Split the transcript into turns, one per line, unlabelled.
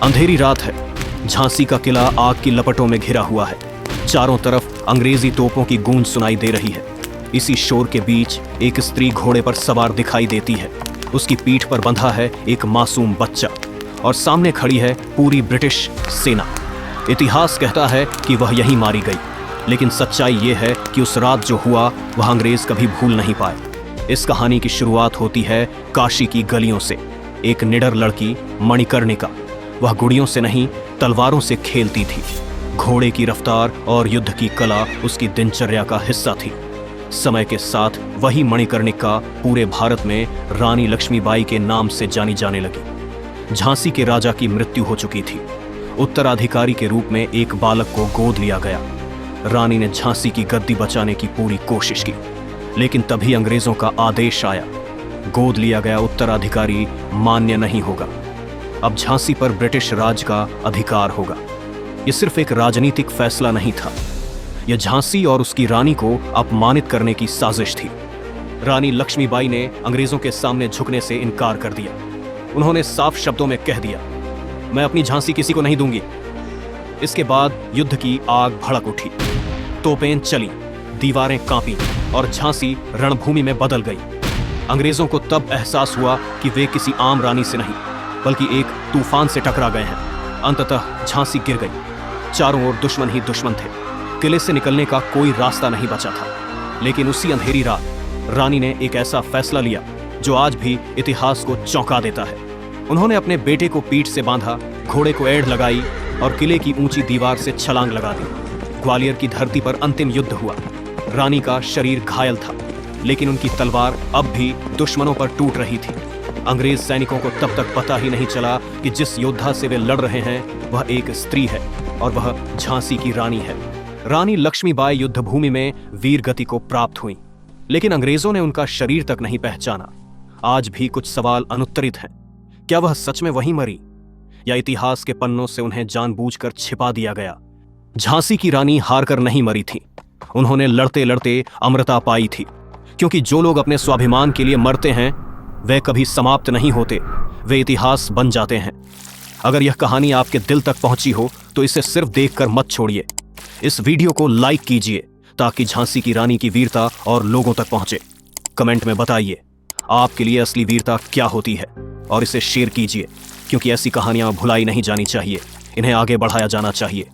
अंधेरी रात है। झांसी का किला आग की लपटों में घिरा हुआ है। चारों तरफ अंग्रेजी तोपों की गूंज सुनाई दे रही है। इसी शोर के बीच एक स्त्री घोड़े पर सवार दिखाई देती है। उसकी पीठ पर बंधा है एक मासूम बच्चा और सामने खड़ी है पूरी ब्रिटिश सेना। इतिहास कहता है कि वह यहीं मारी गई, लेकिन सच्चाई ये है कि उस रात जो हुआ वह अंग्रेज कभी भूल नहीं पाए। इस कहानी की शुरुआत होती है काशी की गलियों से। एक निडर लड़की मणिकर्णिका, वह गुड़ियों से नहीं तलवारों से खेलती थी। घोड़े की रफ्तार और युद्ध की कला उसकी दिनचर्या का हिस्सा थी। समय के साथ वही मणिकर्णिका पूरे भारत में रानी लक्ष्मीबाई के नाम से जानी जाने लगी। झांसी के राजा की मृत्यु हो चुकी थी। उत्तराधिकारी के रूप में एक बालक को गोद लिया गया। रानी ने झांसी की गद्दी बचाने की पूरी कोशिश की, लेकिन तभी अंग्रेजों का आदेश आया, गोद लिया गया उत्तराधिकारी मान्य नहीं होगा। अब झांसी पर ब्रिटिश राज का अधिकार होगा। यह सिर्फ एक राजनीतिक फैसला नहीं था, यह झांसी और उसकी रानी को अपमानित करने की साजिश थी। रानी लक्ष्मीबाई ने अंग्रेजों के सामने झुकने से इनकार कर दिया। उन्होंने साफ शब्दों में कह दिया, मैं अपनी झांसी किसी को नहीं दूंगी। इसके बाद युद्ध की आग भड़क उठी। तोपें चली, दीवारें कांपी और झांसी रणभूमि में बदल गई। अंग्रेजों को तब एहसास हुआ कि वे किसी आम रानी से नहीं बल्कि एक तूफान से टकरा गए हैं। अंततः झांसी गिर गई। चारों ओर दुश्मन ही दुश्मन थे। किले से निकलने का कोई रास्ता नहीं बचा था। लेकिन उसी अंधेरी रात रानी ने एक ऐसा फैसला लिया जो आज भी इतिहास को चौंका देता है। उन्होंने अपने बेटे को पीठ से बांधा, घोड़े को एड़ लगाई और किले की ऊंची दीवार से छलांग लगा दी। ग्वालियर की धरती पर अंतिम युद्ध हुआ। रानी का शरीर घायल था, लेकिन उनकी तलवार अब भी दुश्मनों पर टूट रही थी। अंग्रेज सैनिकों को तब तक पता ही नहीं चला कि जिस योद्धा से वे लड़ रहे हैं वह एक स्त्री है और वह झांसी की रानी है। रानी लक्ष्मीबाई युद्धभूमि में वीर गति को प्राप्त हुई, लेकिन अंग्रेजों ने उनका शरीर तक नहीं पहचाना। आज भी कुछ सवाल अनुत्तरित हैं। क्या वह सच में वहीं मरी, या इतिहास के पन्नों से उन्हें जानबूझकर छिपा दिया गया? झांसी की रानी हारकर नहीं मरी थी, उन्होंने लड़ते लड़ते अमरता पाई थी। क्योंकि जो लोग अपने स्वाभिमान के लिए मरते हैं वे कभी समाप्त नहीं होते, वे इतिहास बन जाते हैं। अगर यह कहानी आपके दिल तक पहुंची हो तो इसे सिर्फ देखकर मत छोड़िए। इस वीडियो को लाइक कीजिए ताकि झांसी की रानी की वीरता और लोगों तक पहुंचे। कमेंट में बताइए आपके लिए असली वीरता क्या होती है और इसे शेयर कीजिए, क्योंकि ऐसी कहानियां भुलाई नहीं जानी चाहिए, इन्हें आगे बढ़ाया जाना चाहिए।